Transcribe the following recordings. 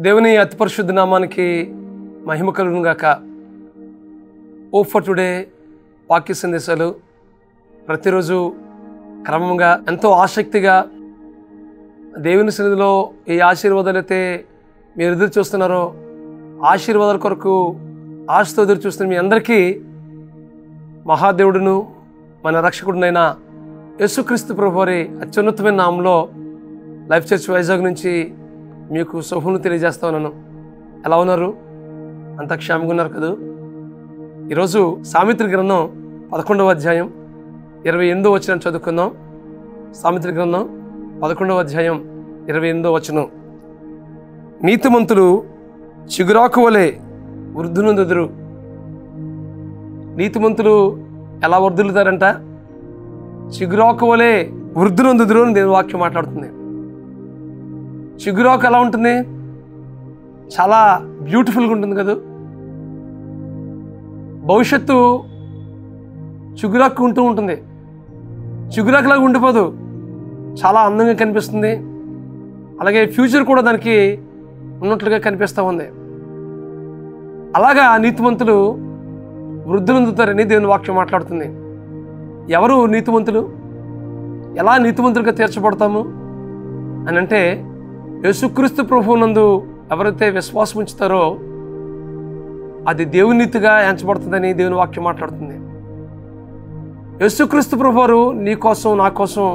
దేవుని అతి పరిశుద్ధ నామానికి మహిమ కలుగును గాక. హోప్ ఫర్ టుడే వాక్య సందేశాలు ప్రతిరోజు క్రమంగా ఎంతో ఆసక్తిగా దేవుని సన్నిధిలో ఏ ఆశీర్వాదాలు అయితే మీరు ఎదురు చూస్తున్నారో ఆశీర్వాదాల కొరకు ఆశతో ఎదురు చూస్తున్న మీ అందరికీ మహాదేవుడును మన రక్షకుడునైన యేసుక్రీస్తు ప్రభువారి అత్యున్నతమైన నామంలో లైఫ్ చర్చ్ వైజాగ్ నుంచి మీకు శుభములు తెలియజేస్తా ఉన్నాను. ఎలా ఉన్నారు? అంత క్షేమంగా ఉన్నారు కదా? ఈరోజు సామెత్రి గ్రంథం 11వ అధ్యాయం 28వ వచనం చదువుకుందాం. సామెత్రి గ్రంథం 11వ అధ్యాయం 28వ వచనం. నీతిమంతులు చిగురాకు వలె వృద్ధునందుదురు. నీతిమంతులు ఎలా వర్ధిల్లుతారంట? చిగురాకు వలె వృద్ధునందుదురు అని దేవుని వాక్యం మాట్లాడుతుంది. చిగురాకు ఎలా ఉంటుంది? చాలా బ్యూటిఫుల్గా ఉంటుంది కదా. భవిష్యత్తు చిగురాకు ఉంటూ ఉంటుంది. చిగురాకులాగా ఉండిపోదు, చాలా అందంగా కనిపిస్తుంది. అలాగే ఫ్యూచర్ కూడా దానికి ఉన్నట్లుగా కనిపిస్తూ ఉంది. అలాగా నీతిమంతులు వృద్ధులందుతారని దేవుని వాక్యం మాట్లాడుతుంది. ఎవరు నీతిమంతులు? ఎలా నీతిమంతులుగా తీర్చబడతాము అని అంటే, యేసుక్రీస్తు ప్రభువునందు ఎవరైతే విశ్వాసం ఉంచుతారో అది దేవుని నీతిగా ఎంచబడుతుందని దేవుని వాక్యం మాట్లాడుతుంది. యేసుక్రీస్తు ప్రభువారు నీ కోసం నా కోసం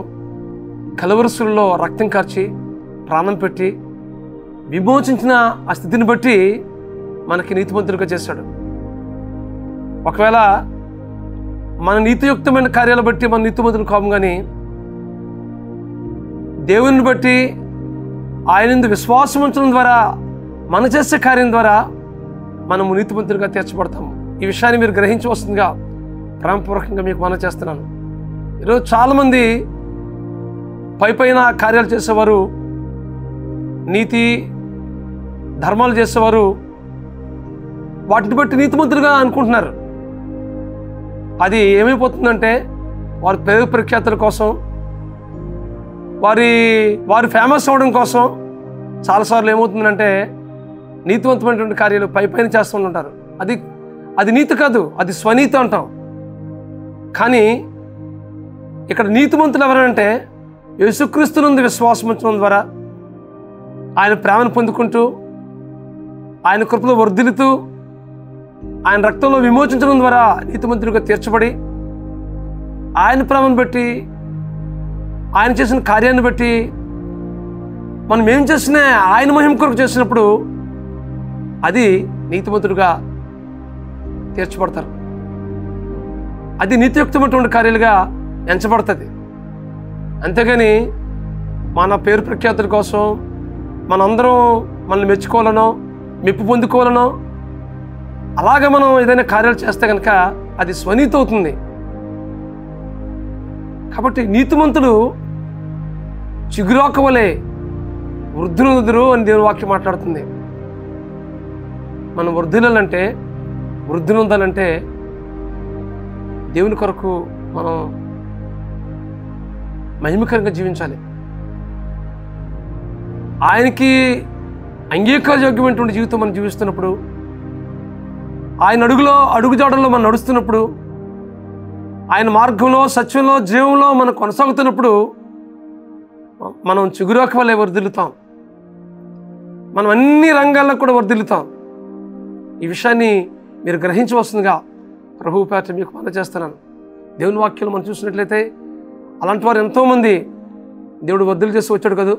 కలవరసుల్లో రక్తం కార్చి ప్రాణం పెట్టి విమోచించిన ఆ స్థితిని బట్టి మనకి నీతిమంతులుగా చేశాడు. ఒకవేళ మన నీతియుక్తమైన కార్యాలు బట్టి మన నీతిమంతులు కాము, కానీ దేవుని బట్టి ఆయన విశ్వాసం ఉంచడం ద్వారా మనం చేసే కార్యం ద్వారా మనము నీతిమంతులుగా తీర్చబడతాము. ఈ విషయాన్ని మీరు గ్రహించవలసిందిగా ప్రేమపూర్వకంగా మీకు మనం చేస్తున్నాను. ఈరోజు చాలామంది పైన కార్యాలు చేసేవారు, నీతి ధర్మాలు చేసేవారు వాటిని బట్టి నీతిమంతులుగా అనుకుంటున్నారు. అది ఏమైపోతుందంటే వారి పేరు ప్రఖ్యాతుల కోసం, వారి ఫేమస్ అవ్వడం కోసం చాలాసార్లు ఏమవుతుందంటే నీతివంతమైనటువంటి కార్యాలు పైన చేస్తూ ఉంటారు. అది నీతి కాదు, అది స్వనీతి అంటాం. కానీ ఇక్కడ నీతిమంతులు ఎవరంటే యేసుక్రీస్తు నందు విశ్వాసం ఉంచడం ద్వారా, ఆయన ప్రేమను పొందుకుంటూ, ఆయన కృపలో వర్ధిల్లుతూ, ఆయన రక్తంలో విమోచించడం ద్వారా నీతిమంతులుగా తీర్చబడి, ఆయన ప్రేమను బట్టి, ఆయన చేసిన కార్యాన్ని బట్టి మనం ఏం చేసినా ఆయన మహిమ కొరకు చేసినప్పుడు అది నీతిమంతులుగా తీర్చబడతారు. అది నీతియుక్తమైనటువంటి కార్యాలుగా ఎంచబడుతుంది. అంతేగాని మన పేరు ప్రఖ్యాతుల కోసం మనందరం మనల్ని మెచ్చుకోవాలనో మెప్పు పొందుకోవాలనో అలాగే మనం ఏదైనా కార్యాలు చేస్తే కనుక అది స్వనీతి అవుతుంది. కాబట్టి నీతిమంతులు చిగురాకు వలె వృద్ధులందుదురు అని దేవుని వాక్యం మాట్లాడుతుంది. మనం వృద్ధులందాలంటే దేవుని కొరకు మనం మహిమకరంగా జీవించాలి. ఆయనకి అంగీకారయోగ్యమైనటువంటి జీవితం మనం జీవిస్తున్నప్పుడు, ఆయన అడుగుజాడల్లో మనం నడుస్తున్నప్పుడు, ఆయన మార్గంలో సత్యంలో జీవంలో మనం కొనసాగుతున్నప్పుడు మనం చిగురాకు వలె వర్ధిల్లుతాం. మనం అన్ని రంగాల్లో కూడా వర్ధిల్లుతాం. ఈ విషయాన్ని మీరు గ్రహించవలసిందిగా ప్రభువు పేరట మీకు మనం చేస్తున్నాను. దేవుని వాక్యాలు మనం చూసినట్లయితే అలాంటి వారు ఎంతోమంది దేవుడు వర్ధిల్లు చేసి వచ్చాడు కదా.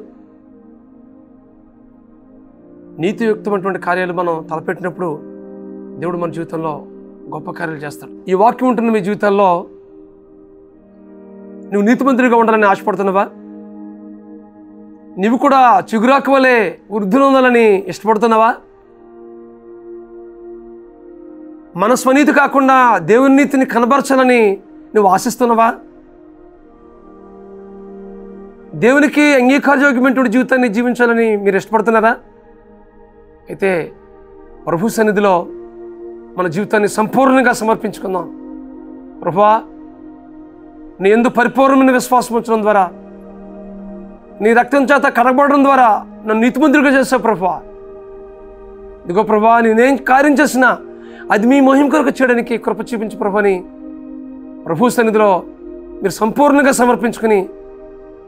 నీతియుక్తమైనటువంటి కార్యాలు మనం తలపెట్టినప్పుడు దేవుడు మన జీవితంలో గొప్ప కార్యాలు చేస్తాడు. ఈ వాక్యం ఉంటున్న మీ జీవితాల్లో నువ్వు నీతిమంతుడిగా ఉండాలని ఆశపడుతున్నావా? నువ్వు కూడా చిగురాకు వలె వృద్ధులందాలని ఇష్టపడుతున్నావా? మన స్వనీతి కాకుండా దేవుని నీతిని కనబరచాలని నువ్వు ఆశిస్తున్నావా? దేవునికి అంగీకారయోగ్యమైనటువంటి జీవితాన్ని జీవించాలని మీరు ఇష్టపడుతున్నారా? అయితే ప్రభు సన్నిధిలో మన జీవితాన్ని సంపూర్ణంగా సమర్పించుకుందాం. ప్రభువా, నీ యందు పరిపూర్ణమైన విశ్వాసం ఉంచడం ద్వారా, నీ రక్తం చేత కడగబడడం ద్వారా నన్ను నీతిమంతుడిగా చేసావు ప్రభువా. ఇదిగో ప్రభా, నేనేం కార్యం చేసినా అది మీ మహిమ కొరకు చేయడానికి కృప చూపించు ప్రభని ప్రభు సన్నిధిలో మీరు సంపూర్ణంగా సమర్పించుకుని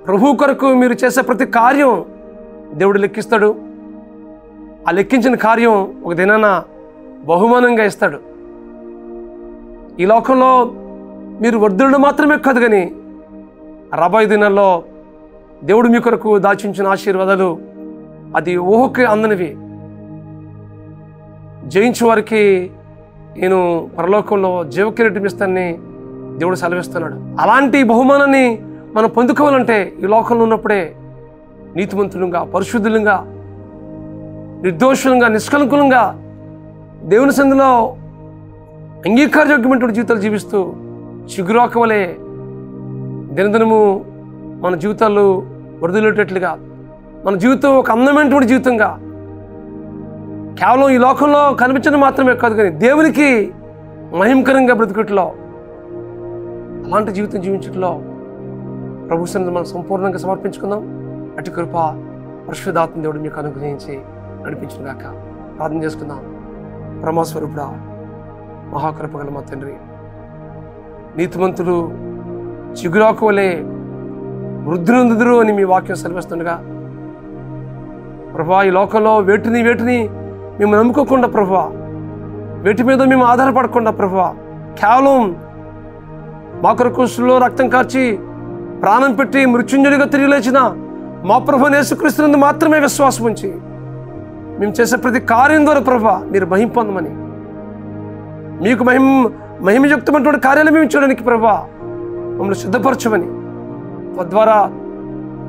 ప్రభు కొరకు మీరు చేసే ప్రతి కార్యం దేవుడు లెక్కిస్తాడు. ఆ లెక్కించిన కార్యం ఒక దినాన బహుమానంగా ఇస్తాడు. ఈ లోకంలో మీరు వర్ధులు మాత్రమే కాదు, కానీ రాబోయే దినాల్లో దేవుడు మీ కొరకు దాచించిన ఆశీర్వాదాలు అది ఊహకి అందనివి. జయించే వారికి నేను పరలోకంలో జీవకిరీటం ఇస్తానని దేవుడు సెలవిస్తున్నాడు. అలాంటి బహుమానాన్ని మనం పొందుకోవాలంటే ఈ లోకంలో ఉన్నప్పుడే నీతిమంతులుగా, పరిశుద్ధులుగా, నిర్దోషులంగా, నిష్కలంకులంగా దేవుని సన్నిధిలో అంగీకారయోగ్యమైనటువంటి జీవితాలు జీవిస్తూ చిగురాకు వలె దినదినము మన జీవితాలు వరదలేటట్లుగా, మన జీవితం ఒక అందమైనటువంటి జీవితంగా, కేవలం ఈ లోకంలో కనిపించడం మాత్రమే కాదు, కానీ దేవునికి మహిమకరంగా బ్రతుకుట్లో అలాంటి జీవితం జీవించట్లో ప్రభు సన్నిధిలో మనం సంపూర్ణంగా సమర్పించుకుందాం. అటు కృప పరిశుద్ధాత్మ దేవుడు మీకు అనుగ్రహించి నడిపించిన గాక. ప్రార్థన చేసుకుందాం. పరమస్వరూపుడా, మహాకృపగల మా తండ్రి, నీతిమంతులు చిగురాకు వలె వృద్ధులందుదురు అని మీ వాక్యం సెలవిస్తుండగా ప్రభా, ఈ లోకంలో వేటిని మేము నమ్ముకోకుండా ప్రభా, వేటి మీద మేము ఆధారపడకుండా ప్రభా, కేవలం మా కొరకు శిలువలో రక్తం కార్చి ప్రాణం పెట్టి మృత్యుంజయుడిగా తిరిగి లేచిన మా ప్రభు యేసుక్రీస్తునందు మాత్రమే విశ్వాసం ఉంచి మేము చేసే ప్రతి కార్యం ద్వారా ప్రభా మీరు మహిమ పొందమని, మీకు మహిమయుక్తమైనటువంటి కార్యాలు మేము చూడడానికి ప్రభా మమ్మల్ని సిద్ధపరచమని, తద్వారా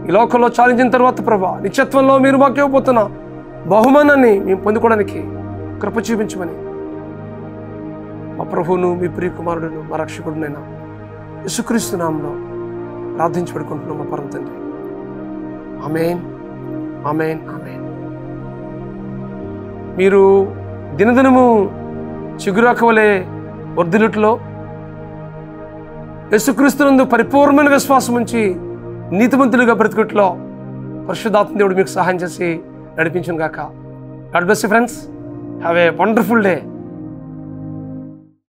ఈ లోకంలో చాలించిన తర్వాత ప్రభా నిత్యత్వంలో మీరు మాకు ఇవ్వబోతున్న బహుమానాన్ని మేము పొందుకోవడానికి కృప చూపించమని మా ప్రభువును, మీ ప్రియ కుమారుడును, మా రక్షకుడునైనా యేసుక్రీస్తు నామములో ప్రార్థించి పెడుకుంటున్నాం మా పరమ తండ్రి. ఆమేన్, ఆమేన్, ఆమేన్. మీరు దినదినము చిగురాకు వలె వర్ధిల్లుటలో యేసుక్రీస్తునందు పరిపూర్ణమైన విశ్వాసం ఉంచి నీతిమంతులుగా బ్రతుకుట్లో పరిశుద్ధాత్మ దేవుడు మీకు సహాయం చేసి నడిపించును గాక. God bless you friends. Have a wonderful day.